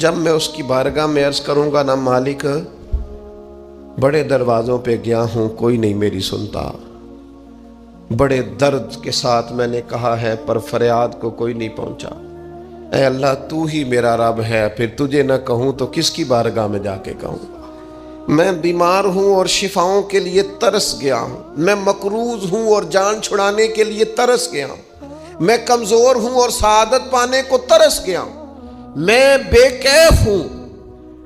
جب میں اس کی بارگاہ میں عرض کروں گا نا مالک بڑے دروازوں پہ گیا ہوں کوئی نہیں میری سنتا، بڑے درد کے ساتھ میں نے کہا ہے پر فریاد کو کوئی نہیں پہنچا، اے اللہ تو ہی میرا رب ہے، پھر تجھے نہ کہوں تو کس کی بارگاہ میں جا کے کہوں؟ میں بیمار ہوں اور شفاؤں کے لیے ترس گیا ہوں، میں مقروض ہوں اور جان چھڑانے کے لیے ترس گیا ہوں، میں کمزور ہوں اور سعادت پانے کو ترس گیا ہوں، میں بے کیف ہوں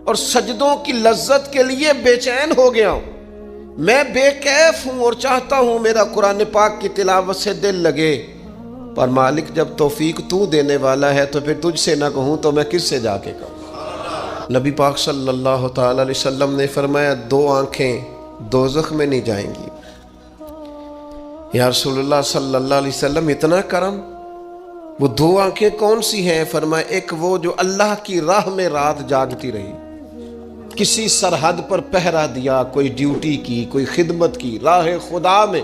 اور سجدوں کی لذت کے لیے بے چین ہو گیا ہوں، میں بے کیف ہوں اور چاہتا ہوں میرا قرآن پاک کی تلاوت سے دل لگے، پر مالک جب توفیق تو دینے والا ہے تو پھر تجھ سے نہ کہوں تو میں کس سے جا کے کہوں؟ نبی پاک صلی اللہ تعالی علیہ وسلم نے فرمایا 2 آنکھیں دوزخ میں نہیں جائیں گی۔ یا رسول اللہ صلی اللہ علیہ وسلم اتنا کرم، وہ 2 آنکھیں کون سی ہیں؟ فرمایا ایک وہ جو اللہ کی راہ میں رات جاگتی رہی، کسی سرحد پر پہرا دیا، کوئی ڈیوٹی کی، کوئی خدمت کی راہ خدا میں،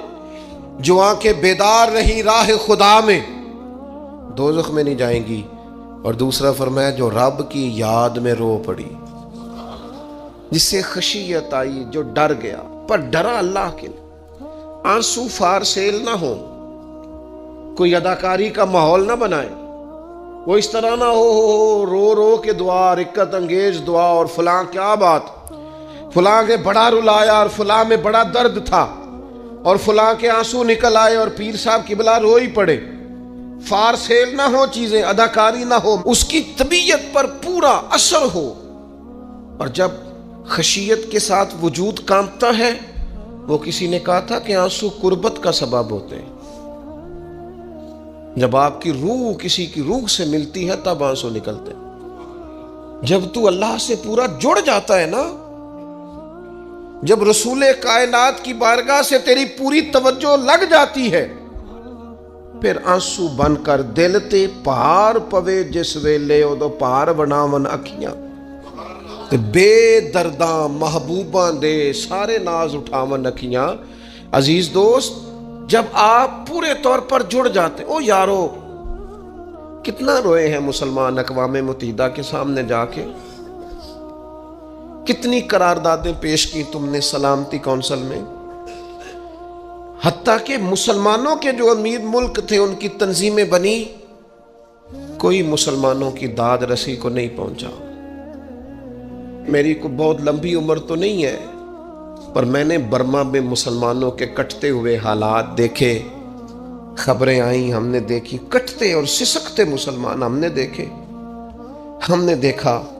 جو آنکھیں بیدار رہی راہ خدا میں، دوزخ میں نہیں جائیں گی۔ اور دوسرا فرمایا جو رب کی یاد میں رو پڑی، جس سے خشیت آئی، جو ڈر گیا، پر ڈرا اللہ کے لیے، آنسو فار سیل نہ ہو، کوئی اداکاری کا ماحول نہ بنائے، وہ اس طرح نہ ہو رو رو کے دعا، رکت انگیز دعا، اور فلاں کیا بات، فلاں کے بڑا رلایا اور فلاں میں بڑا درد تھا اور فلاں کے آنسو نکل آئے اور پیر صاحب قبلہ رو ہی پڑے، فار سیل نہ ہو چیزیں، اداکاری نہ ہو، اس کی طبیعت پر پورا اثر ہو۔ اور جب خشیت کے ساتھ وجود کانپتا ہے، وہ کسی نے کہا تھا کہ آنسو قربت کا سبب ہوتے ہیں، جب آپ کی روح کسی کی روح سے ملتی ہے تب آنسو نکلتے ہیں۔ جب تو اللہ سے پورا جڑ جاتا ہے نا، جب رسول کائنات کی بارگاہ سے تیری پوری توجہ لگ جاتی ہے، پھر آنسو بن کر دل تے پار پوے جس ویلے ادو پار بناون اکھیاں، تے بے درداں محبوباں دے سارے ناز اٹھاون اکھیاں۔ عزیز دوست، جب آپ پورے طور پر جڑ جاتے، او یارو کتنا روئے ہیں مسلمان اقوام متحدہ کے سامنے جا کے، کتنی قراردادیں پیش کی تم نے سلامتی کونسل میں، حتیٰ کہ مسلمانوں کے جو امیر ملک تھے ان کی تنظیمیں بنی، کوئی مسلمانوں کی داد رسی کو نہیں پہنچا۔ میری کو بہت لمبی عمر تو نہیں ہے، پر میں نے برما میں مسلمانوں کے کٹتے ہوئے حالات دیکھے، خبریں آئیں، ہم نے دیکھی، کٹتے اور سسکتے مسلمان ہم نے دیکھے، ہم نے دیکھا